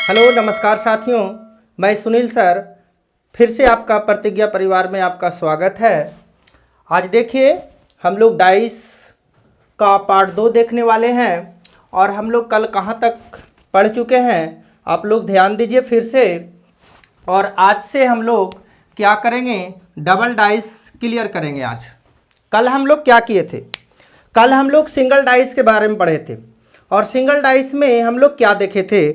Hello नमस्कार साथियों, मैं सुनील सर फिर से आपका प्रतिज्ञा परिवार में आपका स्वागत है। आज देखिए हम लोग डाइस का पार्ट 2 देखने वाले हैं और हम लोग कल कहाँ तक पढ़ चुके हैं आप लोग ध्यान दीजिए फिर से। और आज से हम लोग क्या करेंगे, डबल डाइस क्लियर करेंगे। आज कल हम लोग क्या किए थे, कल हम लोग सिंगल डाइस के बारे में पढ़े थे और सिंगल डाइस में हम लोग क्या देखे थे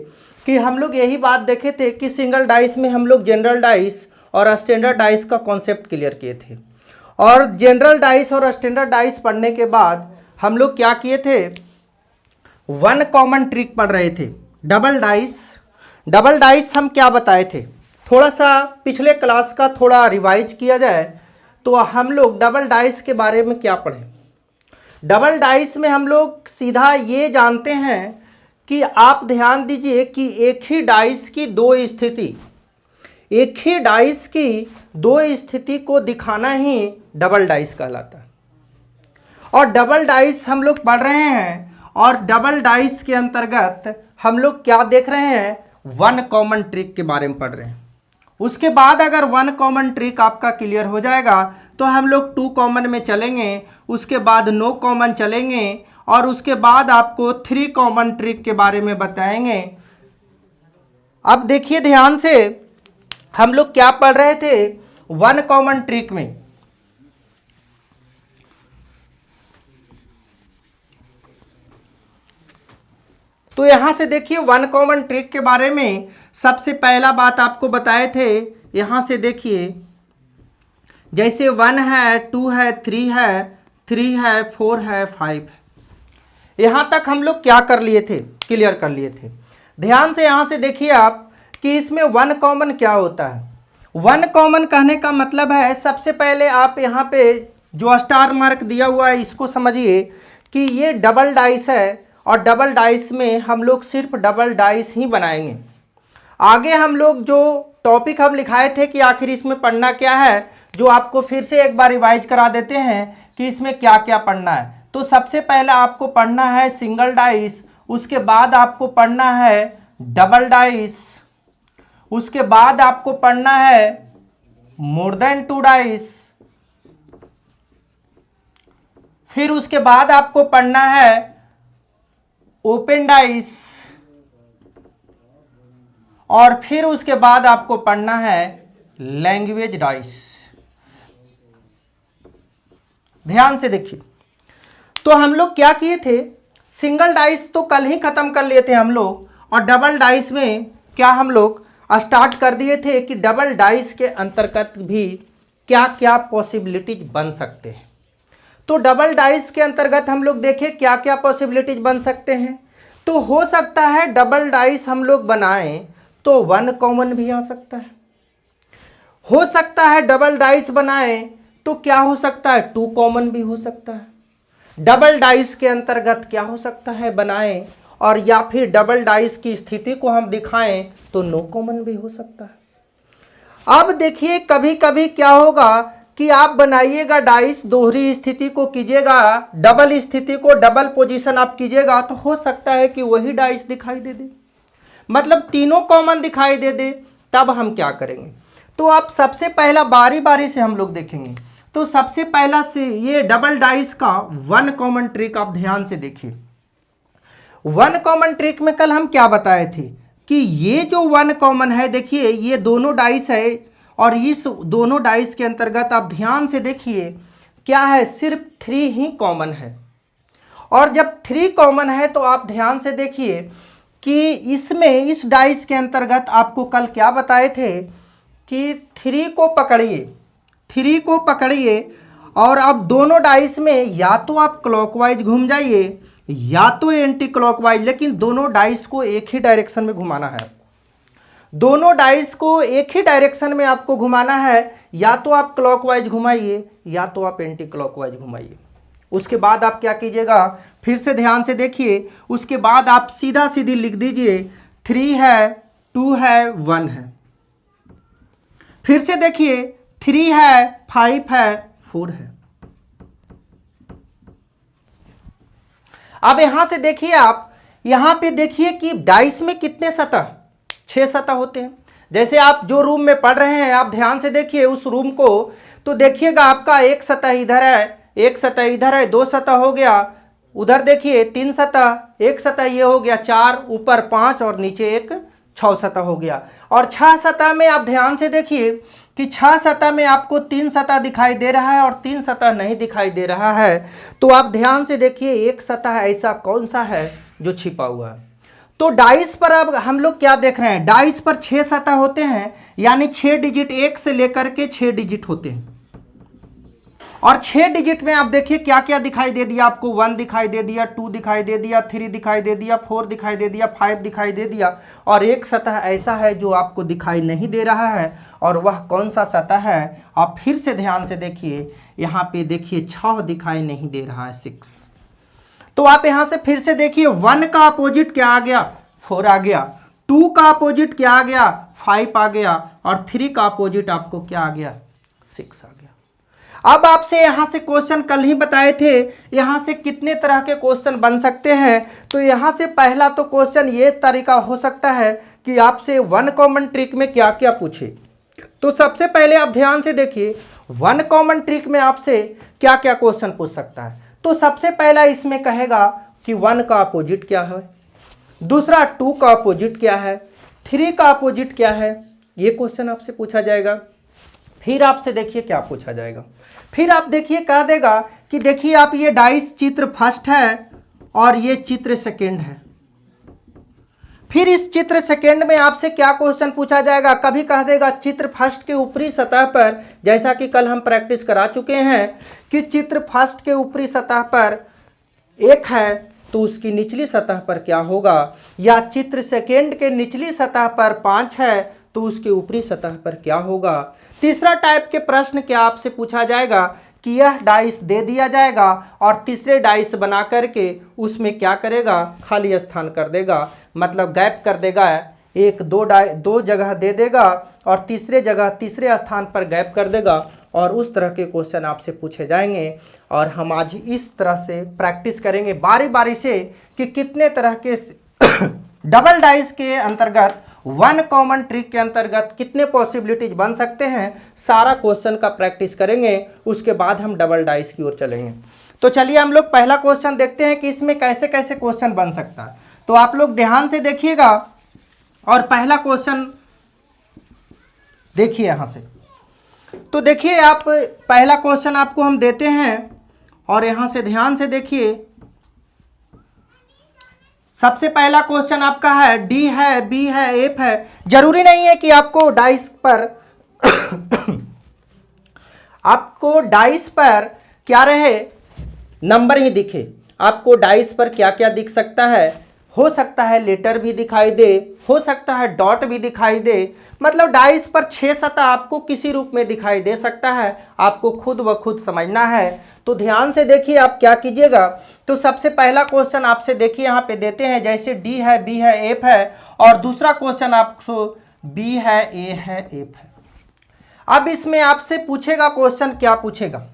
कि हम लोग यही बात देखे थे कि सिंगल डाइस में हम लोग जनरल डाइस और स्टैंडर्ड डाइस का कॉन्सेप्ट क्लियर किए थे। और जनरल डाइस और स्टैंडर्ड डाइस पढ़ने के बाद हम लोग क्या किए थे, वन कॉमन ट्रिक पढ़ रहे थे, डबल डाइस। डबल डाइस हम क्या बताए थे, थोड़ा सा पिछले क्लास का थोड़ा रिवाइज किया जाए तो हम लोग डबल डाइस के बारे में क्या पढ़े। डबल डाइस में हम लोग सीधा ये जानते हैं कि आप ध्यान दीजिए कि एक ही डाइस की दो स्थिति को दिखाना ही डबल डाइस कहलाता है। और डबल डाइस हम लोग पढ़ रहे हैं और डबल डाइस के अंतर्गत हम लोग क्या देख रहे हैं, वन कॉमन ट्रिक के बारे में पढ़ रहे हैं। उसके बाद अगर वन कॉमन ट्रिक आपका क्लियर हो जाएगा तो हम लोग टू कॉमन में चलेंगे, उसके बाद नो कॉमन चलेंगे और उसके बाद आपको थ्री कॉमन ट्रिक के बारे में बताएंगे। अब देखिए ध्यान से, हम लोग क्या पढ़ रहे थे वन कॉमन ट्रिक में। तो यहां से देखिए वन कॉमन ट्रिक के बारे में सबसे पहला बात आपको बताए थे। यहां से देखिए जैसे 1 है, 2 है, 3 है, 4 है, 5 है, यहां तक हम लोग क्या कर लिए थे, क्लियर कर लिए थे। ध्यान से यहां से देखिए आप कि इसमें वन कॉमन क्या होता है। वन कॉमन कहने का मतलब है, सबसे पहले आप यहां पे जो स्टार मार्क दिया हुआ है इसको समझिए कि ये डबल डाइस है और डबल डाइस में हम लोग सिर्फ डबल डाइस ही बनाएंगे। आगे हम लोग जो टॉपिक हम लिखाए थे कि आखिर इसमें पढ़ना क्या है, जो आपको फिर से एक बार रिवाइज करा देते हैं कि इसमें क्या क्या पढ़ना है। तो सबसे पहले आपको पढ़ना है सिंगल डाइस, उसके बाद आपको पढ़ना है डबल डाइस, उसके बाद आपको पढ़ना है मोर देन 2 डाइस, फिर उसके बाद आपको पढ़ना है ओपन डाइस और फिर उसके बाद आपको पढ़ना है लैंग्वेज डाइस। ध्यान से देखिए, तो हम लोग क्या किए थे, सिंगल डाइस तो कल ही खत्म कर लिए थे हम लोग और डबल डाइस में क्या हम लोग स्टार्ट कर दिए थे कि डबल डाइस के अंतर्गत भी क्या क्या पॉसिबिलिटीज बन सकते हैं। तो डबल डाइस के अंतर्गत हम लोग देखें क्या क्या पॉसिबिलिटीज बन सकते हैं। तो हो सकता है डबल डाइस हम लोग बनाएं तो वन कॉमन भी आ सकता है, हो सकता है डबल डाइस बनाएं तो क्या हो सकता है, टू कॉमन भी हो सकता है। डबल डाइस के अंतर्गत क्या हो सकता है बनाएं, और या फिर डबल डाइस की स्थिति को हम दिखाएं तो नो कॉमन भी हो सकता है। अब देखिए कभी कभी क्या होगा कि आप बनाइएगा डाइस, दोहरी स्थिति को कीजिएगा, डबल स्थिति को डबल पोजीशन आप कीजिएगा तो हो सकता है कि वही डाइस दिखाई दे दे, मतलब तीनों कॉमन दिखाई दे दे। तब हम क्या करेंगे, तो आप सबसे पहला बारी बारी से हम लोग देखेंगे। तो सबसे पहला से ये डबल डाइस का वन कॉमन ट्रिक आप ध्यान से देखिए। वन कॉमन ट्रिक में कल हम क्या बताए थे कि ये जो वन कॉमन है, देखिए ये दोनों डाइस है और इस दोनों डाइस के अंतर्गत आप ध्यान से देखिए क्या है, सिर्फ 3 ही कॉमन है। और जब 3 कॉमन है तो आप ध्यान से देखिए कि इसमें इस डाइस के अंतर्गत आपको कल क्या बताए थे कि 3 को पकड़िए और अब दोनों डाइस में या तो आप क्लॉकवाइज घूम जाइए या तो एंटी क्लॉकवाइज, लेकिन दोनों डाइस को एक ही डायरेक्शन में घुमाना है। दोनों डाइस को एक ही डायरेक्शन में आपको घुमाना है, या तो आप क्लॉकवाइज घुमाइए या तो आप एंटी क्लॉकवाइज घुमाइए। उसके बाद आप क्या कीजिएगा, फिर से ध्यान से देखिए, उसके बाद आप सीधा सीधी लिख दीजिए 3 है, 2 है, 1 है। फिर से देखिए 3 है, 5 है, 4 है। अब यहां से देखिए आप, यहां पे देखिए कि डाइस में कितने सतह, 6 सतह होते हैं। जैसे आप जो रूम में पढ़ रहे हैं आप ध्यान से देखिए उस रूम को, तो देखिएगा आपका एक सतह इधर है, एक सतह इधर है, 2 सतह हो गया, उधर देखिए 3 सतह, एक सतह ये हो गया 4, ऊपर 5 और नीचे एक 6 सतह हो गया। और 6 सतह में आप ध्यान से देखिए कि 6 सतह में आपको 3 सतह दिखाई दे रहा है और 3 सतह नहीं दिखाई दे रहा है। तो आप ध्यान से देखिए एक सतह ऐसा कौन सा है जो छिपा हुआ है। तो डाइस पर अब हम लोग क्या देख रहे हैं, डाइस पर 6 सतह होते हैं, यानी 6 डिजिट 1 से लेकर के 6 डिजिट होते हैं। और 6 डिजिट में आप देखिए क्या क्या दिखाई दे दिया आपको, 1 दिखाई दे दिया, 2 दिखाई दे दिया, 3 दिखाई दे दिया, 4 दिखाई दे दिया, 5 दिखाई दे दिया। और एक सतह ऐसा है जो आपको दिखाई नहीं दे रहा है, और वह कौन सा सतह है, आप फिर से ध्यान से देखिए, यहाँ पे देखिए 6 दिखाई नहीं दे रहा है, 6। तो आप यहाँ से फिर से देखिए 1 का अपोजिट क्या आ गया, 4 आ गया, 2 का अपोजिट क्या आ गया, 5 आ गया, और 3 का अपोजिट आपको क्या आ गया, 6 आ गया। अब आपसे यहाँ से क्वेश्चन कल ही बताए थे, यहाँ से कितने तरह के क्वेश्चन बन सकते हैं। तो यहाँ से पहला तो क्वेश्चन ये तरीका हो सकता है कि आपसे 1 कॉमन ट्रिक में क्या क्या पूछे। तो सबसे पहले आप ध्यान से देखिए 1 कॉमन ट्रिक में आपसे क्या क्या क्वेश्चन पूछ सकता है। तो सबसे पहला इसमें कहेगा कि 1 का अपोजिट क्या है, दूसरा 2 का अपोजिट क्या है, 3 का अपोजिट क्या है, ये क्वेश्चन आपसे पूछा जाएगा। फिर आपसे देखिए क्या पूछा जाएगा, फिर आप देखिए कह देगा कि देखिए आप ये डाइस चित्र फर्स्ट है और ये चित्र सेकंड है। फिर इस चित्र सेकंड में आपसे क्या क्वेश्चन पूछा जाएगा, कभी कह देगा चित्र फर्स्ट के ऊपरी सतह पर, जैसा कि कल हम प्रैक्टिस करा चुके हैं कि चित्र फर्स्ट के ऊपरी सतह पर 1 है तो उसकी निचली सतह पर क्या होगा, या चित्र सेकंड के निचली सतह पर 5 है तो उसके ऊपरी सतह पर क्या होगा। तीसरा टाइप के प्रश्न क्या आपसे पूछा जाएगा कि यह डाइस दे दिया जाएगा और तीसरे डाइस बना करके उसमें क्या करेगा, खाली स्थान कर देगा, मतलब गैप कर देगा, एक दो जगह दे देगा और तीसरे जगह तीसरे स्थान पर गैप कर देगा। और उस तरह के क्वेश्चन आपसे पूछे जाएंगे। और हम आज इस तरह से प्रैक्टिस करेंगे बारी बारी से कि कितने तरह के डबल डाइस के अंतर्गत 1 कॉमन ट्रिक के अंतर्गत कितने पॉसिबिलिटीज बन सकते हैं, सारा क्वेश्चन का प्रैक्टिस करेंगे। उसके बाद हम डबल डाइस की ओर चलेंगे। तो चलिए हम लोग पहला क्वेश्चन देखते हैं कि इसमें कैसे कैसे क्वेश्चन बन सकता है। तो आप लोग ध्यान से देखिएगा और पहला क्वेश्चन देखिए यहाँ से। तो देखिए आप पहला क्वेश्चन आपको हम देते हैं और यहाँ से ध्यान से देखिए। सबसे पहला क्वेश्चन आपका है डी है, बी है, एफ है। जरूरी नहीं है कि आपको डाइस पर आपको डाइस पर क्या रहे, नंबर ही दिखे। आपको डाइस पर क्या क्या दिख सकता है, हो सकता है लेटर भी दिखाई दे, हो सकता है डॉट भी दिखाई दे, मतलब डाइस पर 6 सतह आपको किसी रूप में दिखाई दे सकता है। आपको खुद व खुद समझना है। तो ध्यान से देखिए आप क्या कीजिएगा। तो सबसे पहला क्वेश्चन आपसे देखिए यहाँ पे देते हैं, जैसे डी है, बी है, एफ है, और दूसरा क्वेश्चन आपको बी है, ए है, एफ है। अब इसमें आपसे पूछेगा क्वेश्चन, क्या पूछेगा,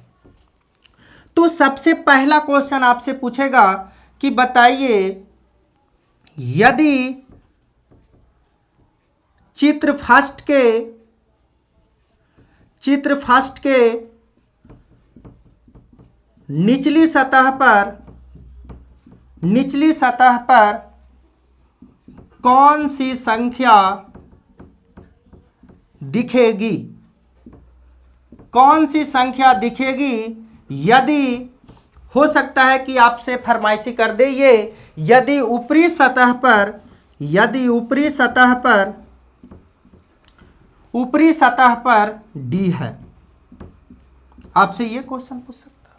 तो सबसे पहला क्वेश्चन आपसे पूछेगा कि बताइए यदि चित्र फर्स्ट के निचली सतह पर कौन सी संख्या दिखेगी, कौन सी संख्या दिखेगी, यदि हो सकता है कि आपसे फरमाइशी कर दे ये, यदि ऊपरी सतह पर डी है, आपसे ये क्वेश्चन पूछ सकता है।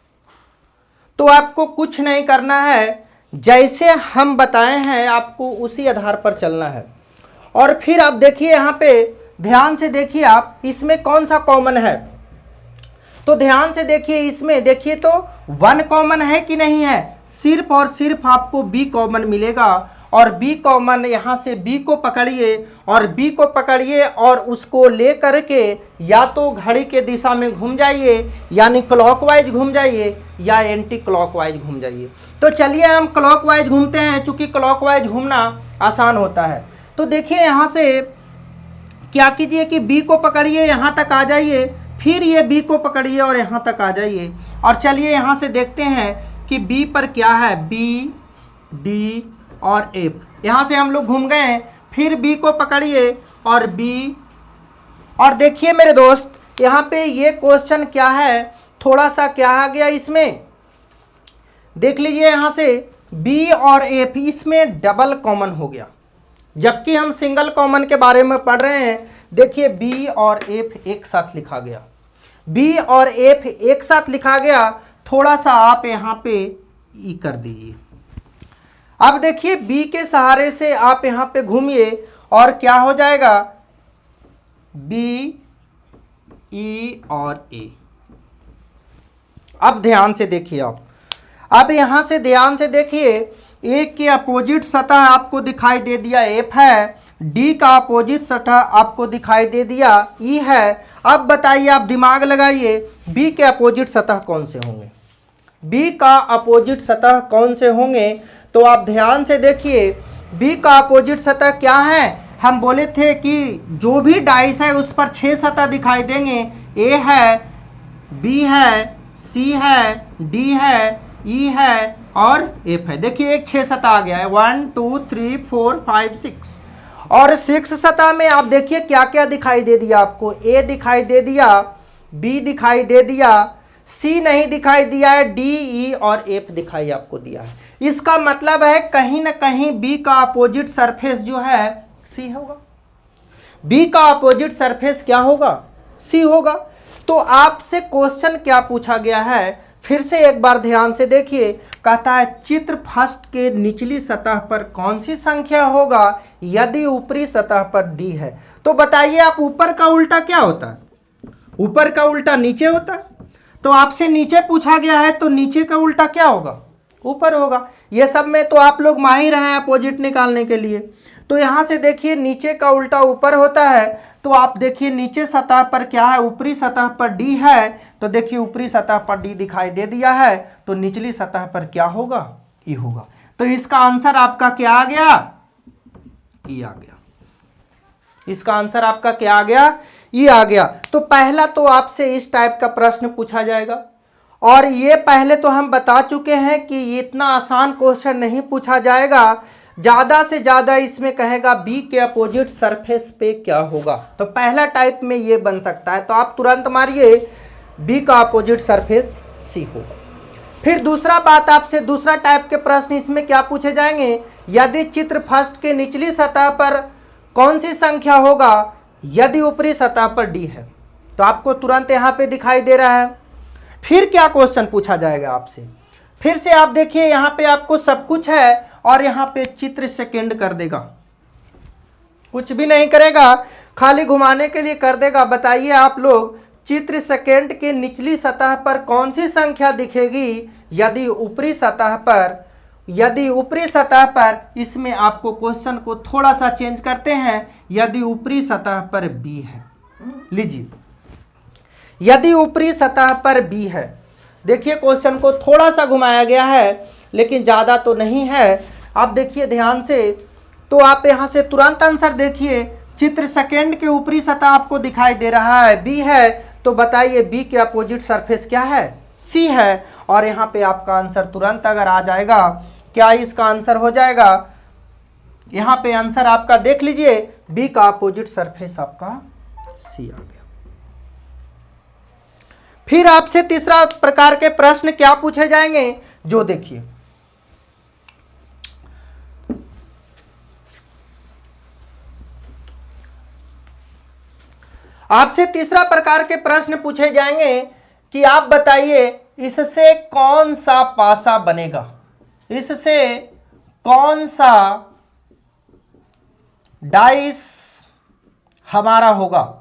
तो आपको कुछ नहीं करना है, जैसे हम बताए हैं आपको उसी आधार पर चलना है। और फिर आप देखिए यहाँ पे ध्यान से देखिए आप, इसमें कौन सा कॉमन है, तो ध्यान से देखिए इसमें देखिए तो 1 कॉमन है कि नहीं है, सिर्फ और सिर्फ आपको बी कॉमन मिलेगा। और बी कॉमन, यहाँ से बी को पकड़िए और बी को पकड़िए और उसको ले करके या तो घड़ी के दिशा में घूम जाइए, यानी क्लॉकवाइज घूम जाइए, या एंटी क्लॉकवाइज घूम जाइए। तो चलिए हम क्लॉकवाइज घूमते हैं, चूंकि क्लॉकवाइज घूमना आसान होता है। तो देखिए यहाँ से क्या कीजिए कि बी को पकड़िए, यहाँ तक आ जाइए, फिर ये बी को पकड़िए और यहाँ तक आ जाइए। और चलिए यहाँ से देखते हैं कि बी पर क्या है, बी डी और एफ। यहाँ से हम लोग घूम गए हैं, फिर बी को पकड़िए और बी, और देखिए मेरे दोस्त यहाँ पे ये क्वेश्चन क्या है, थोड़ा सा क्या आ गया इसमें, देख लीजिए यहाँ से बी और एफ इसमें डबल कॉमन हो गया, जबकि हम सिंगल कॉमन के बारे में पढ़ रहे हैं। देखिए बी और एफ एक साथ लिखा गया, बी और एफ एक साथ लिखा गया, थोड़ा सा आप यहाँ पे ई कर दीजिए। अब देखिए बी के सहारे से आप यहाँ पे घूमिए और क्या हो जाएगा, बी ई और ए। अब ध्यान से देखिए आप, अब यहाँ से ध्यान से देखिए, ए के अपोजिट सतह आपको दिखाई दे दिया एफ है, डी का अपोजिट सतह आपको दिखाई दे दिया ई है। अब बताइए, आप दिमाग लगाइए, बी के अपोजिट सतह कौन से होंगे, बी का अपोजिट सतह कौन से होंगे। तो आप ध्यान से देखिए, बी का अपोजिट सतह क्या है, हम बोले थे कि जो भी डाइस है उस पर 6 सतह दिखाई देंगे, ए है, बी है, सी है, डी है, ई है और एफ है। देखिए एक 6 सतह आ गया है, 1 2 3 4 5 6। और 6 सतह में आप देखिए क्या क्या दिखाई दे दिया आपको, ए दिखाई दे दिया, बी दिखाई दे दिया, सी नहीं दिखाई दिया है, डी ई और एफ दिखाई आपको दिया है। इसका मतलब है कहीं ना कहीं बी का अपोजिट सरफेस जो है सी होगा, बी का अपोजिट सरफेस क्या होगा, सी होगा। तो आपसे क्वेश्चन क्या पूछा गया है, फिर से एक बार ध्यान से देखिए, कहता है चित्र फर्स्ट के निचली सतह पर कौन सी संख्या होगा यदि ऊपरी सतह पर डी है। तो बताइए आप, ऊपर का उल्टा क्या होता है, ऊपर का उल्टा नीचे होता है। तो आपसे नीचे पूछा गया है तो नीचे का उल्टा क्या होगा, ऊपर होगा। ये सब में तो आप लोग माहिर हैं अपोजिट निकालने के लिए। तो यहाँ से देखिए नीचे का उल्टा ऊपर होता है, तो आप देखिए नीचे सतह पर क्या है, ऊपरी सतह पर डी है, तो देखिए ऊपरी सतह पर डी दिखाई दे दिया है, तो निचली सतह पर क्या होगा, ई होगा। तो इसका आंसर आपका क्या आ गया, ई आ गया। इसका आंसर आपका क्या आ गया, ई आ गया। तो पहला तो आपसे इस टाइप का प्रश्न पूछा जाएगा, और ये पहले तो हम बता चुके हैं कि इतना आसान क्वेश्चन नहीं पूछा जाएगा, ज़्यादा से ज़्यादा इसमें कहेगा बी के अपोजिट सरफेस पे क्या होगा। तो पहला टाइप में ये बन सकता है, तो आप तुरंत मारिए बी का अपोजिट सरफेस सी होगा। फिर दूसरा बात, आपसे दूसरा टाइप के प्रश्न इसमें क्या पूछे जाएंगे, यदि चित्र फर्स्ट के निचली सतह पर कौन सी संख्या होगा यदि ऊपरी सतह पर डी है। तो आपको तुरंत यहाँ पे दिखाई दे रहा है। फिर क्या क्वेश्चन पूछा जाएगा आपसे, फिर से आप देखिए यहाँ पे आपको सब कुछ है और यहाँ पे चित्र सेकेंड कर देगा, कुछ भी नहीं करेगा, खाली घुमाने के लिए कर देगा। बताइए आप लोग, चित्र सेकेंड के निचली सतह पर कौन सी संख्या दिखेगी यदि ऊपरी सतह पर, यदि ऊपरी सतह पर, इसमें आपको क्वेश्चन को थोड़ा सा चेंज करते हैं, यदि ऊपरी सतह पर बी है। लीजिए, यदि ऊपरी सतह पर बी है, देखिए क्वेश्चन को थोड़ा सा घुमाया गया है लेकिन ज़्यादा तो नहीं है। आप देखिए ध्यान से, तो आप यहाँ से तुरंत आंसर देखिए, चित्र सेकेंड के ऊपरी सतह आपको दिखाई दे रहा है बी है, तो बताइए बी के अपोजिट सरफेस क्या है, सी है। और यहाँ पे आपका आंसर तुरंत अगर आ जाएगा, क्या इसका आंसर हो जाएगा, यहाँ पे आंसर आपका देख लीजिए, बी का अपोजिट सरफेस आपका सी आ गया। फिर आपसे तीसरा प्रकार के प्रश्न क्या पूछे जाएंगे, जो देखिए, आपसे तीसरा प्रकार के प्रश्न पूछे जाएंगे कि आप बताइए इससे कौन सा पासा बनेगा, इससे कौन सा डाइस हमारा होगा,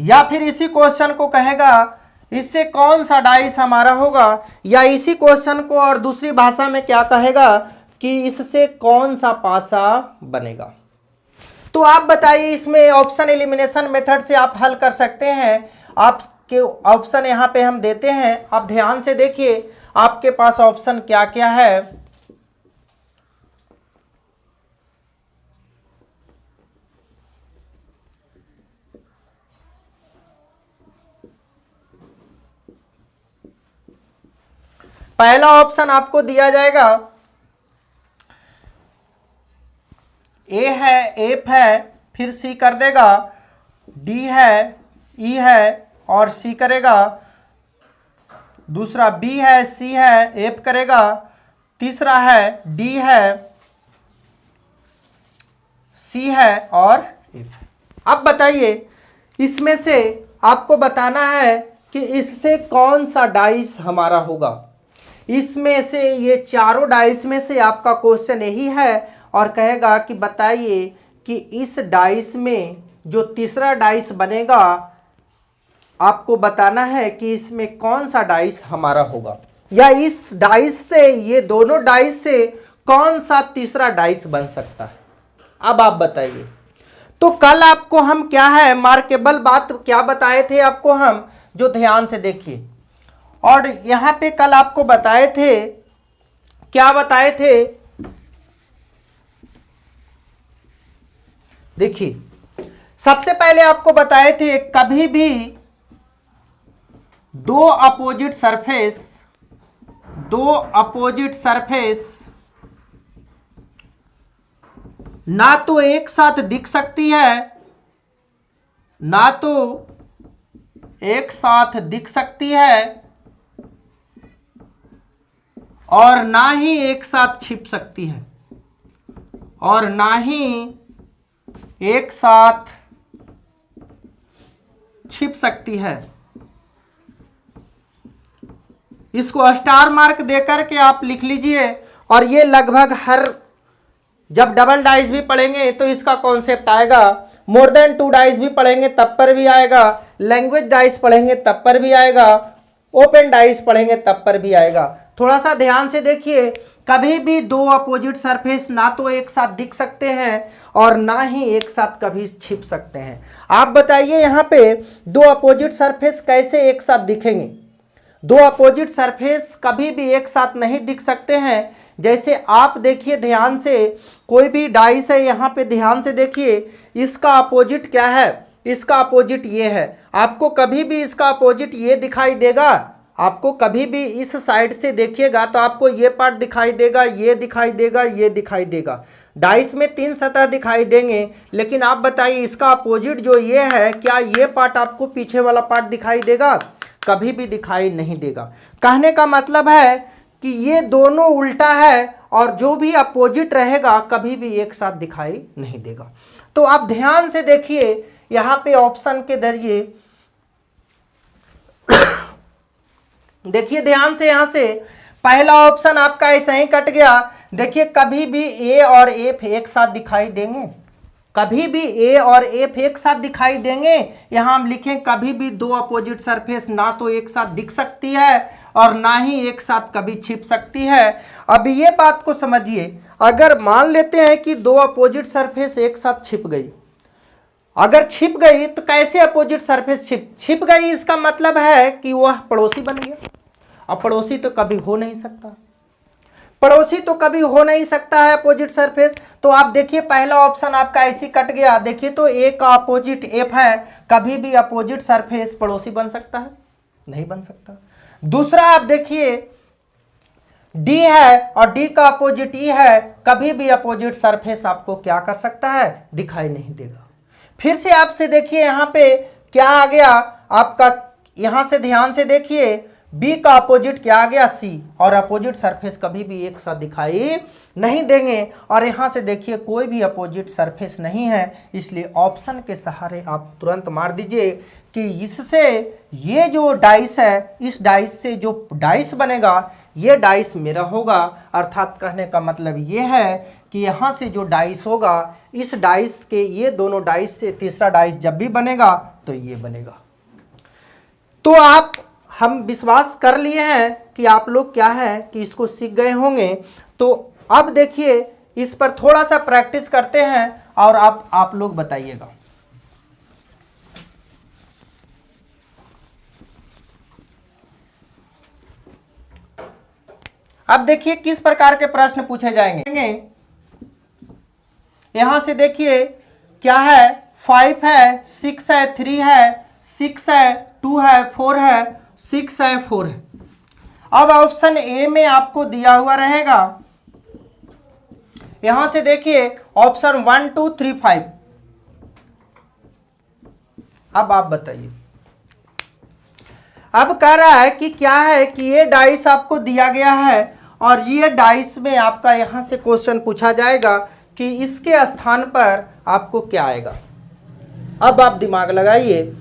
या फिर इसी क्वेश्चन को कहेगा इससे कौन सा डाइस हमारा होगा, या इसी क्वेश्चन को और दूसरी भाषा में क्या कहेगा कि इससे कौन सा पासा बनेगा। तो आप बताइए, इसमें ऑप्शन एलिमिनेशन मेथड से आप हल कर सकते हैं। आपके ऑप्शन यहाँ पे हम देते हैं, आप ध्यान से देखिए आपके पास ऑप्शन क्या क्या है। पहला ऑप्शन आपको दिया जाएगा ए है, एफ है, फिर सी कर देगा, डी है, ई है और सी करेगा, दूसरा बी है, सी है, एफ करेगा, तीसरा है डी है, सी है और एफ। अब बताइए इसमें से आपको बताना है कि इससे कौन सा डाइस हमारा होगा। इसमें से ये चारों डाइस में से आपका क्वेश्चन यही है और कहेगा कि बताइए कि इस डाइस में जो तीसरा डाइस बनेगा आपको बताना है कि इसमें कौन सा डाइस हमारा होगा, या इस डाइस से, ये दोनों डाइस से कौन सा तीसरा डाइस बन सकता है। अब आप बताइए। तो कल आपको हम क्या है मार्केबल बात क्या बताए थे आपको हम, जो ध्यान से देखिए, और यहां पे कल आपको बताए थे, क्या बताए थे, देखिए सबसे पहले आपको बताए थे कभी भी दो अपोजिट सरफेस ना तो एक साथ दिख सकती है, ना तो एक साथ दिख सकती है और ना ही एक साथ छिप सकती है, और ना ही एक साथ छिप सकती है। इसको स्टार मार्क देकर के आप लिख लीजिए। और ये लगभग हर, जब डबल डाइस भी पढ़ेंगे तो इसका कॉन्सेप्ट आएगा, मोर देन 2 डाइस भी पढ़ेंगे तब पर भी आएगा, लैंग्वेज डाइस पढ़ेंगे तब पर भी आएगा, ओपन डाइस पढ़ेंगे तब पर भी आएगा। थोड़ा सा ध्यान से देखिए, कभी भी दो अपोजिट सरफेस ना तो एक साथ दिख सकते हैं और ना ही एक साथ कभी छिप सकते हैं। आप बताइए यहाँ पे दो अपोजिट सरफेस कैसे एक साथ दिखेंगे। दो अपोजिट सरफेस कभी भी एक साथ नहीं दिख सकते हैं। जैसे आप देखिए ध्यान से, कोई भी डाइस है यहाँ पे ध्यान से देखिए, इसका अपोजिट क्या है, इसका अपोजिट ये है। आपको कभी भी इसका अपोजिट ये दिखाई देगा, आपको कभी भी इस साइड से देखिएगा तो आपको ये पार्ट दिखाई देगा, ये दिखाई देगा, ये दिखाई देगा। डाइस में 3 सतह दिखाई देंगे, लेकिन आप बताइए इसका अपोजिट जो ये है, क्या ये पार्ट आपको पीछे वाला पार्ट दिखाई देगा? कभी भी दिखाई नहीं देगा। कहने का मतलब है कि ये दोनों उल्टा है और जो भी अपोजिट रहेगा कभी भी एक साथ दिखाई नहीं देगा। तो आप ध्यान से देखिए यहाँ पे ऑप्शन के जरिए देखिए ध्यान से, यहाँ से पहला ऑप्शन आपका ऐसा ही कट गया। देखिए कभी भी ए और एफ एक साथ दिखाई देंगे, कभी भी ए और एफ एक साथ दिखाई देंगे। यहाँ हम लिखें कभी भी दो अपोजिट सरफेस ना तो एक साथ दिख सकती है और ना ही एक साथ कभी छिप सकती है। अब ये बात को समझिए, अगर मान लेते हैं कि दो अपोजिट सरफेस एक साथ छिप गई, अगर छिप गई तो कैसे अपोजिट सरफेस छिप गई, इसका मतलब है कि वह पड़ोसी बन गया। अब पड़ोसी तो कभी हो नहीं सकता, पड़ोसी तो कभी हो नहीं सकता है अपोजिट सरफेस। तो आप देखिए पहला ऑप्शन आपका ऐसी कट गया। देखिए तो ए का अपोजिट एफ है, कभी भी अपोजिट सरफेस पड़ोसी बन सकता है? नहीं बन सकता। दूसरा आप देखिए डी है और डी का अपोजिट ई है, कभी भी अपोजिट सरफेस आपको क्या कर सकता है? दिखाई नहीं देगा। फिर से आपसे देखिए यहाँ पे क्या आ गया आपका, यहाँ से ध्यान से देखिए बी का अपोजिट क्या आ गया? सी, और अपोजिट सरफेस कभी भी एक साथ दिखाई नहीं देंगे। और यहाँ से देखिए कोई भी अपोजिट सरफेस नहीं है, इसलिए ऑप्शन के सहारे आप तुरंत मार दीजिए कि इससे ये जो डाइस है, इस डाइस से जो डाइस बनेगा ये डाइस मेरा होगा। अर्थात कहने का मतलब ये है कि यहाँ से जो डाइस होगा, इस डाइस के, ये दोनों डाइस से तीसरा डाइस जब भी बनेगा तो ये बनेगा। तो आप, हम विश्वास कर लिए हैं कि आप लोग क्या है कि इसको सीख गए होंगे। तो अब देखिए इस पर थोड़ा सा प्रैक्टिस करते हैं और आप लोग बताइएगा। अब देखिए किस प्रकार के प्रश्न पूछे जाएंगे। यहां से देखिए क्या है, 5 है, 6 है, 3 है, 6 है, 2 है, 4 है, 6 है, 4 है। अब ऑप्शन ए में आपको दिया हुआ रहेगा, यहां से देखिए ऑप्शन 1 2 3 5। अब आप बताइए, अब कह रहा है कि क्या है कि ये डाइस आपको दिया गया है और ये डाइस में आपका यहां से क्वेश्चन पूछा जाएगा कि इसके स्थान पर आपको क्या आएगा। अब आप दिमाग लगाइए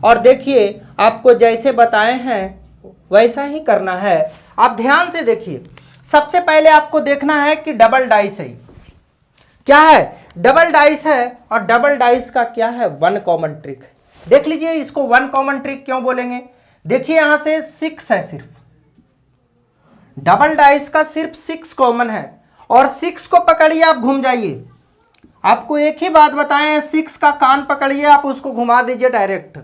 और देखिए, आपको जैसे बताए हैं वैसा ही करना है। आप ध्यान से देखिए, सबसे पहले आपको देखना है कि डबल डाइस है, क्या है, डबल डाइस है और डबल डाइस का क्या है, वन कॉमन ट्रिक है। देख लीजिए इसको वन कॉमन ट्रिक क्यों बोलेंगे, देखिए यहां से 6 है, सिर्फ डबल डाइस का सिर्फ 6 कॉमन है और 6 को पकड़िए, आप घूम जाइए। आपको एक ही बात बताएं, 6 का कान पकड़िए, आप उसको घुमा दीजिए डायरेक्ट,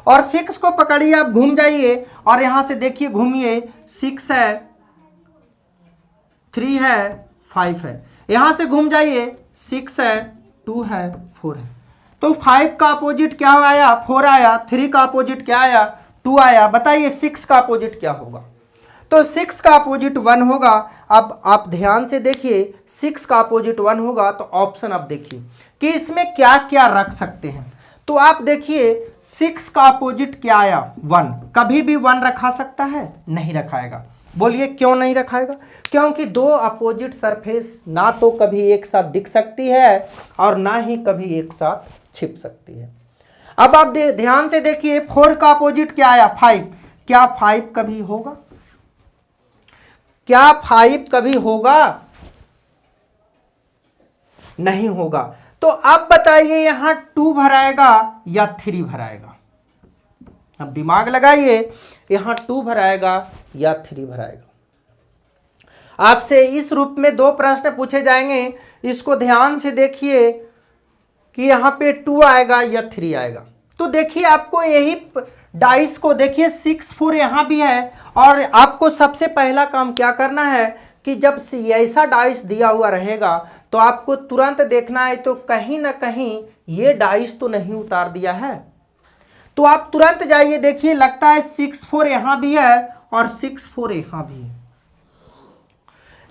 और 6 को पकड़िए, आप घूम जाइए और यहां से देखिए घूमिए, 6 है, 3 है, 5 है, यहां से घूम जाइए, 6 है, 2 है, 4 है। तो 5 का अपोजिट क्या आया, 4 आया, 3 का अपोजिट क्या आया, 2 आया। बताइए 6 का अपोजिट क्या होगा, तो 6 का अपोजिट 1 होगा। अब आप ध्यान से देखिए, 6 का अपोजिट 1 होगा तो ऑप्शन आप देखिए कि इसमें क्या क्या रख सकते हैं। तो आप देखिए 6 का अपोजिट क्या आया, 1। कभी भी 1 रखा सकता है, नहीं रखाएगा। बोलिए क्यों नहीं रखाएगा, क्योंकि दो अपोजिट सरफेस ना तो कभी एक साथ दिख सकती है और ना ही कभी एक साथ छिप सकती है। अब आप ध्यान से देखिए, 4 का अपोजिट क्या आया, 5। क्या 5 कभी होगा, क्या 5 कभी होगा, नहीं होगा। तो आप बताइए यहां 2 भराएगा या 3 भराएगा, अब दिमाग लगाइए, यहां 2 भराएगा या 3 भराएगा। आपसे इस रूप में 2 प्रश्न पूछे जाएंगे, इसको ध्यान से देखिए कि यहां पे 2 आएगा या 3 आएगा। तो देखिए आपको यही डाइस को देखिए 6 4 यहां भी है और आपको सबसे पहला काम क्या करना है कि जब ऐसा डाइस दिया हुआ रहेगा तो आपको तुरंत देखना है तो कहीं ना कहीं ये डाइस तो नहीं उतार दिया है। तो आप तुरंत जाइए, देखिए लगता है 6 4 यहां भी है और 6 4 यहां भी है,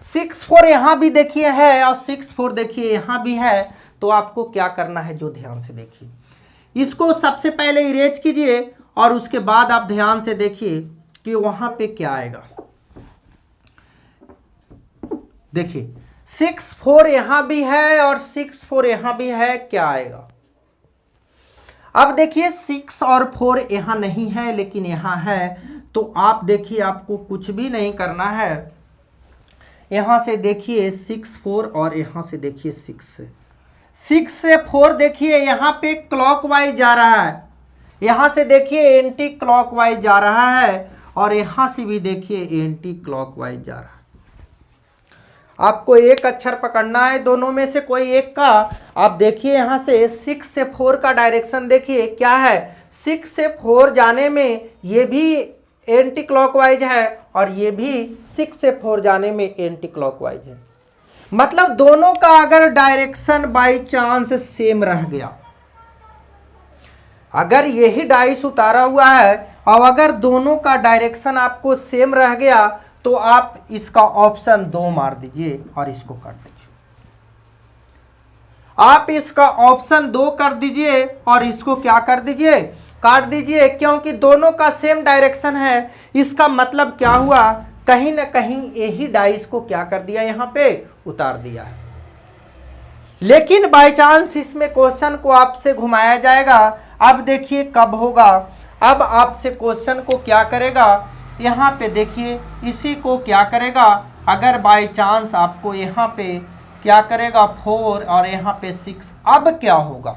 6 4 यहां भी देखिए है और 6 4 देखिए यहां भी है। तो आपको क्या करना है, जो ध्यान से देखिए, इसको सबसे पहले इरेज कीजिए और उसके बाद आप ध्यान से देखिए कि वहां पे क्या आएगा। देखिए 6 4 यहां भी है और 6 4 यहां भी है, क्या आएगा। अब देखिए 6 और 4 यहां नहीं है लेकिन यहां है, तो आप देखिए आपको कुछ भी नहीं करना है। यहां से देखिए 6 4 और यहां से देखिए 6 से 4 देखिए यहां पे क्लॉकवाइज जा रहा है, यहां से देखिए एंटी क्लॉकवाइज जा रहा है और यहां से भी देखिए एंटी क्लॉकवाइज जा रहा है। आपको एक अक्षर पकड़ना है, दोनों में से कोई एक का। आप देखिए यहां से 6 से 4 का डायरेक्शन देखिए क्या है, 6 से 4 जाने में ये भी एंटी क्लॉकवाइज है और ये भी 6 से 4 जाने में एंटी क्लॉकवाइज है। मतलब दोनों का अगर डायरेक्शन बाय चांस सेम रह गया, अगर यही डाइस उतारा हुआ है और अगर दोनों का डायरेक्शन आपको सेम रह गया तो आप इसका ऑप्शन 2 मार दीजिए और इसको काट दीजिए। आप इसका ऑप्शन 2 कर दीजिए और इसको क्या कर दीजिए, काट दीजिए, क्योंकि दोनों का सेम डायरेक्शन है। इसका मतलब क्या हुआ, कहीं ना कहीं यही डाइस को क्या कर दिया, यहां पे उतार दिया है। लेकिन बाय चांस इसमें क्वेश्चन को आपसे घुमाया जाएगा। अब देखिए कब होगा, अब आपसे क्वेश्चन को क्या करेगा, यहाँ पे देखिए इसी को क्या करेगा, अगर बाय चांस आपको यहाँ पे क्या करेगा 4 और यहाँ पे 6, अब क्या होगा,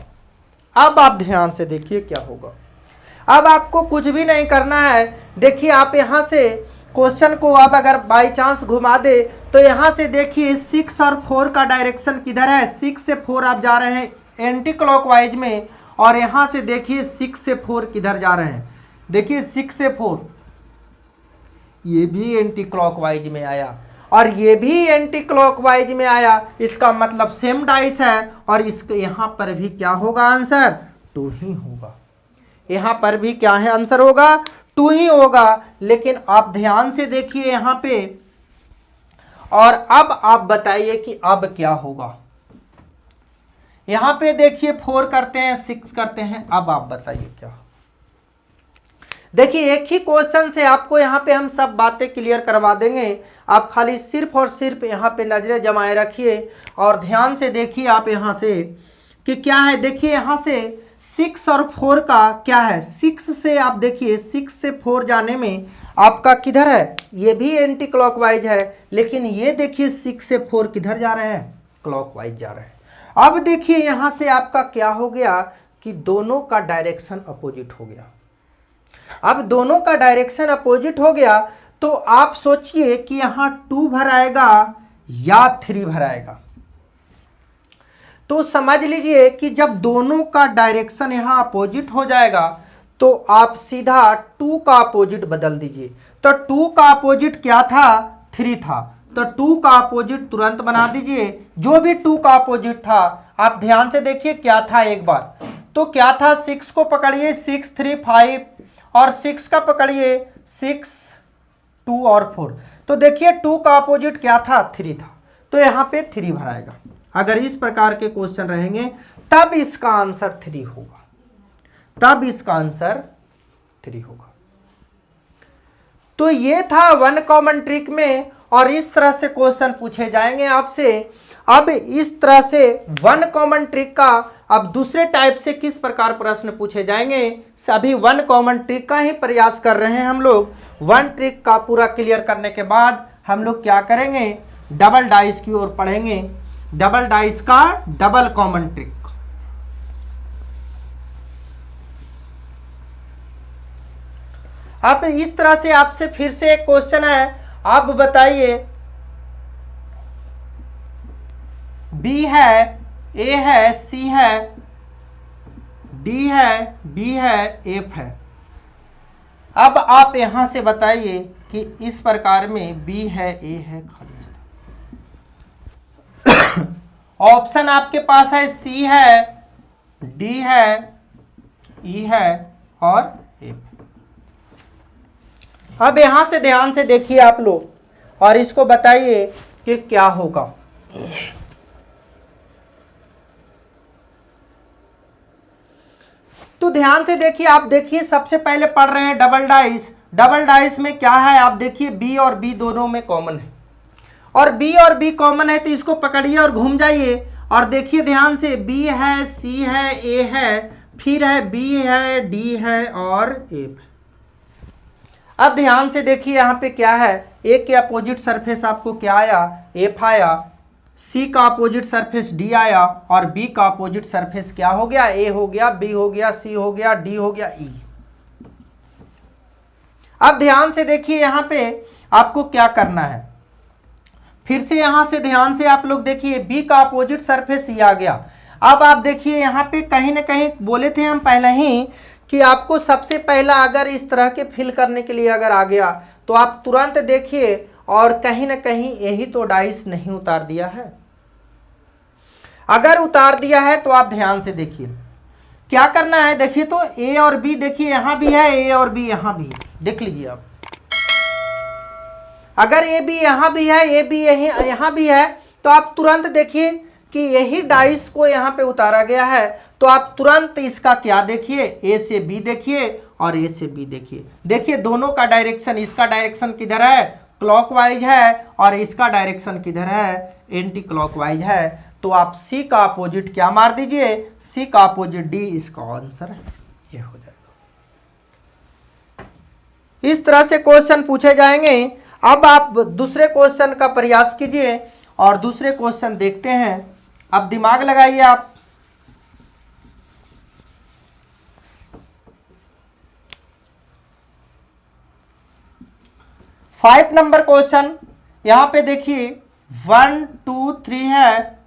अब आप ध्यान से देखिए क्या होगा। अब आपको कुछ भी नहीं करना है, देखिए आप यहाँ से क्वेश्चन को अब अगर बाय चांस घुमा दे तो यहाँ से देखिए 6 और 4 का डायरेक्शन किधर है, 6 से 4 आप जा रहे हैं एंटी क्लॉकवाइज में और यहाँ से देखिए 6 से 4 किधर जा रहे हैं, देखिए 6 से 4 ये भी एंटी क्लॉकवाइज में आया और ये भी एंटी क्लॉकवाइज में आया। इसका मतलब सेम डाइस है और इसके यहाँ पर भी क्या होगा, आंसर 2 ही होगा। यहाँ पर भी क्या है, आंसर होगा 2 ही होगा। लेकिन आप ध्यान से देखिए यहाँ पे, और अब आप बताइए कि अब क्या होगा। यहां पे देखिए 4 करते हैं, 6 करते हैं, अब आप बताइए क्या। देखिए एक ही क्वेश्चन से आपको यहां पे हम सब बातें क्लियर करवा देंगे। आप खाली सिर्फ और सिर्फ यहां पे नजरें जमाए रखिए और ध्यान से देखिए आप यहां से कि क्या है। देखिए यहां से 6 और 4 का क्या है, 6 से आप देखिए 6 से 4 जाने में आपका किधर है, ये भी एंटी क्लॉकवाइज है। लेकिन ये देखिए 6 से 4 किधर जा रहे हैं, क्लॉकवाइज जा रहे हैं। अब देखिए यहां से आपका क्या हो गया कि दोनों का डायरेक्शन अपोजिट हो गया। अब दोनों का डायरेक्शन अपोजिट हो गया तो आप सोचिए कि यहां 2 भराएगा या 3 भराएगा। तो समझ लीजिए कि जब दोनों का डायरेक्शन यहां अपोजिट हो जाएगा तो आप सीधा 2 का अपोजिट बदल दीजिए। तो 2 का अपोजिट क्या था, 3 था। तो 2 का अपोजिट तुरंत बना दीजिए। जो भी 2 का अपोजिट था आप ध्यान से देखिए क्या था एक बार। तो क्या था, 6 को पकड़िए, 6 3 5, और 6 का पकड़िए 6 2 और 4। तो देखिए 2 का अपोजिट क्या था, 3 था। तो यहाँ पे 3 भराएगा। अगर इस प्रकार के क्वेश्चन रहेंगे तब इसका आंसर 3 होगा, तब इसका आंसर 3 होगा। तो ये था 1 कॉमन ट्रिक में, और इस तरह से क्वेश्चन पूछे जाएंगे आपसे। अब इस तरह से 1 कॉमन ट्रिक का अब दूसरे टाइप से किस प्रकार प्रश्न पूछे जाएंगे, सभी 1 कॉमन ट्रिक का ही प्रयास कर रहे हैं हम लोग। 1 ट्रिक का पूरा क्लियर करने के बाद हम लोग क्या करेंगे, डबल डाइस की ओर पढ़ेंगे। डबल डाइस का डबल कॉमन ट्रिक। अब इस तरह से आपसे फिर से एक क्वेश्चन है, आप बताइए बी है, ए है, सी है, डी है, बी है, एफ है। अब आप यहां से बताइए कि इस प्रकार में बी है, ए है, खाली ऑप्शन आपके पास है सी है, डी है, ई है और एफ। अब यहां से ध्यान से देखिए आप लोग और इसको बताइए कि क्या होगा। तो ध्यान से देखिए, आप देखिए सबसे पहले पढ़ रहे हैं डबल डाइस। डबल डाइस में क्या है, आप देखिए बी और बी दोनों में कॉमन है, और बी और बी कॉमन है तो इसको पकड़िए और घूम जाइए और देखिए ध्यान से, बी है, सी है, ए है, फिर है बी है, डी है और एफ। अब ध्यान से देखिए यहाँ पे क्या है, ए के अपोजिट सरफेस आपको क्या आया, एफ आया, सी का अपोजिट सरफेस डी आया और बी का अपोजिट सरफेस क्या हो गया, ए हो गया, बी हो गया, सी हो गया, डी हो गया, ई। अब ध्यान से देखिए यहाँ पे आपको क्या करना है, फिर से यहां से ध्यान से आप लोग देखिए बी का अपोजिट सरफेस ई आ गया। अब आप देखिए यहाँ पे कहीं ना कहीं बोले थे हम पहले ही कि आपको सबसे पहला अगर इस तरह के फिल करने के लिए अगर आ गया तो आप तुरंत देखिए और कहीं ना कहीं यही तो डाइस नहीं उतार दिया है। अगर उतार दिया है तो आप ध्यान से देखिए क्या करना है। देखिए तो ए और बी देखिए यहां भी है, ए और बी यहां भी है, देख लीजिए आप। अगर ए बी यहां भी है, ए बी यहां भी है, तो आप तुरंत देखिए कि यही डाइस को यहां पे उतारा गया है। तो आप तुरंत इसका क्या देखिए, ए से बी देखिए और ए से बी देखिए। देखिए दोनों का डायरेक्शन, इसका डायरेक्शन किधर है, क्लॉकवाइज है, और इसका डायरेक्शन किधर है, एंटी क्लॉकवाइज है। तो आप सी का अपोजिट क्या मार दीजिए, सी का अपोजिट डी, इसका आंसर ये हो जाएगा। इस तरह से क्वेश्चन पूछे जाएंगे। अब आप दूसरे क्वेश्चन का प्रयास कीजिए और दूसरे क्वेश्चन देखते हैं। अब दिमाग लगाइए आप। फाइव नंबर क्वेश्चन, यहां पे देखिए 1 2 3 है,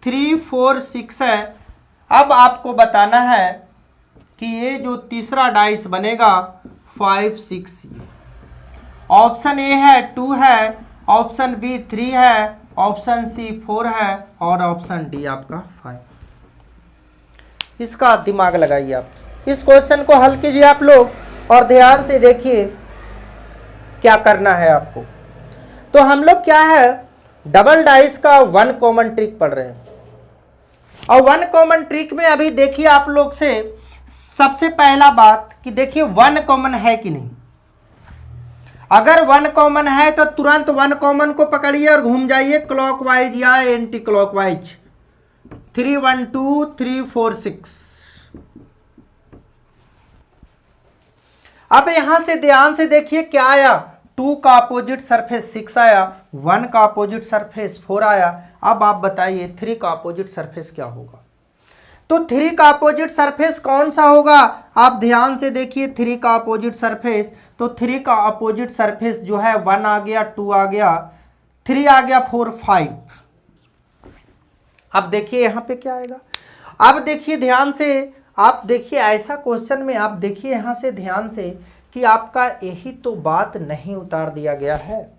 3 4 6 है। अब आपको बताना है कि ये जो तीसरा डाइस बनेगा 5 6, ऑप्शन ए है 2 है, ऑप्शन बी 3 है, ऑप्शन सी 4 है और ऑप्शन डी आपका 5। इसका दिमाग लगाइए आप, इस क्वेश्चन को हल कीजिए आप लोग और ध्यान से देखिए क्या करना है आपको। तो हम लोग क्या है, डबल डाइस का वन कॉमन ट्रिक पढ़ रहे हैं। और वन कॉमन ट्रिक में अभी देखिए आप लोग से सबसे पहला बात कि देखिए वन कॉमन है कि नहीं। अगर वन कॉमन है तो तुरंत वन कॉमन को पकड़िए और घूम जाइए क्लॉकवाइज या एंटी क्लॉकवाइज। 3 1 2 3 4 6। अब यहां से ध्यान से देखिए क्या आया, 2 का अपोजिट सरफेस 6 आया, 1 का अपोजिट सरफेस 4 आया। अब आप बताइए 3 का अपोजिट सरफेस क्या होगा। तो 3 का अपोजिट सरफेस कौन सा होगा, आप ध्यान से देखिए 3 का अपोजिट सरफेस। तो 3 का अपोजिट सरफेस जो है 1 आ गया, 2 आ गया, 3 आ गया, 4 5। अब देखिए यहां पे क्या आएगा। अब देखिए ध्यान से, आप देखिए ऐसा क्वेश्चन में आप देखिए यहां से ध्यान से कि आपका यही तो बात नहीं उतार दिया गया है।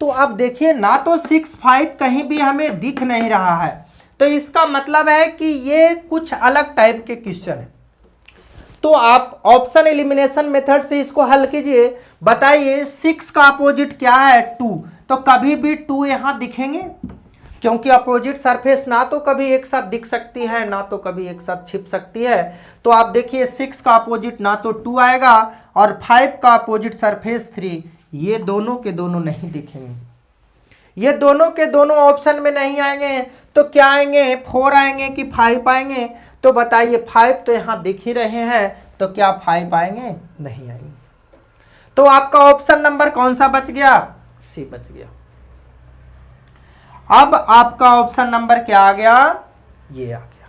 तो आप देखिए ना तो 6 5 कहीं भी हमें दिख नहीं रहा है, तो इसका मतलब है कि ये कुछ अलग टाइप के क्वेश्चन है। तो आप ऑप्शन एलिमिनेशन मेथड से इसको हल कीजिए। बताइए 6 का अपोजिट क्या है, 2। तो कभी भी 2 यहां दिखेंगे, क्योंकि अपोजिट सरफेस ना तो कभी एक साथ दिख सकती है ना तो कभी एक साथ छिप सकती है। तो आप देखिए 6 का अपोजिट ना तो 2 आएगा और 5 का अपोजिट सरफेस 3, ये दोनों के दोनों नहीं दिखेंगे। ये दोनों के दोनों ऑप्शन में नहीं आएंगे तो क्या आएंगे, 4 आएंगे कि 5 आएंगे। तो बताइए 5 तो यहाँ दिख ही रहे हैं, तो क्या 5 आएंगे, नहीं आएंगे। तो आपका ऑप्शन नंबर कौन सा बच गया, सी बच गया। अब आपका ऑप्शन नंबर क्या आ गया, ये आ गया।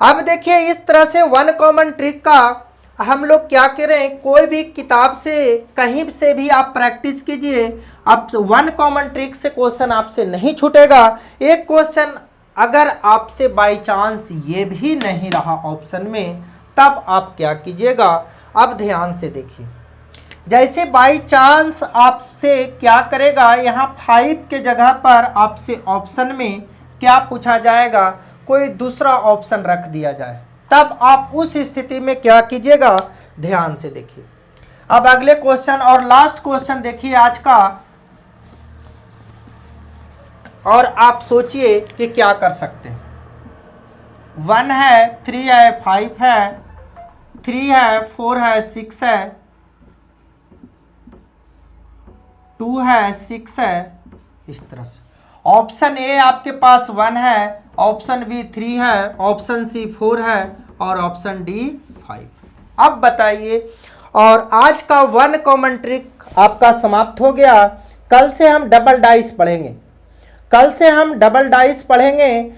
अब देखिए इस तरह से वन कॉमन ट्रिक का हम लोग क्या करें, कोई भी किताब से कहीं से भी आप प्रैक्टिस कीजिए। अब वन कॉमन ट्रिक से क्वेश्चन आपसे नहीं छूटेगा। एक क्वेश्चन अगर आपसे बाय चांस ये भी नहीं रहा ऑप्शन में, तब आप क्या कीजिएगा। अब ध्यान से देखिए, जैसे बाय चांस आपसे क्या करेगा, यहाँ 5 के जगह पर आपसे ऑप्शन में क्या पूछा जाएगा, कोई दूसरा ऑप्शन रख दिया जाए, तब आप उस स्थिति में क्या कीजिएगा। ध्यान से देखिए। अब अगले क्वेश्चन और लास्ट क्वेश्चन देखिए आज का, और आप सोचिए कि क्या कर सकते हैं। 1 है, 3 है, 5 है, 3 है, 4 है, 6 है, 2 है, 6 है, इस तरह से। ऑप्शन ए आपके पास 1 है, ऑप्शन बी 3 है, ऑप्शन सी 4 है और ऑप्शन डी 5। अब बताइए, और आज का वन कॉमन ट्रिक आपका समाप्त हो गया। कल से हम डबल डाइस पढ़ेंगे। कल से हम डबल डाइस पढ़ेंगे।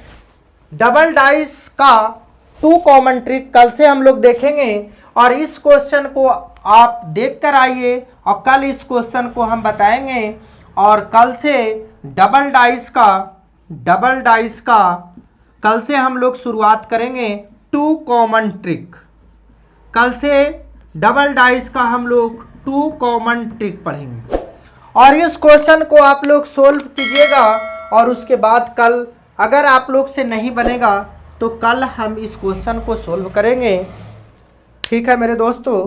डबल डाइस का 2 कॉमन ट्रिक कल से हम लोग देखेंगे। और इस क्वेश्चन को आप देख कर आइए और कल इस क्वेश्चन को हम बताएंगे। और कल से डबल डाइस का कल से हम लोग शुरुआत करेंगे 2 कॉमन ट्रिक। कल से डबल डाइस का हम लोग 2 कॉमन ट्रिक पढ़ेंगे और इस क्वेश्चन को आप लोग सोल्व कीजिएगा। और उसके बाद कल अगर आप लोग से नहीं बनेगा तो कल हम इस क्वेश्चन को सोल्व करेंगे। ठीक है मेरे दोस्तों।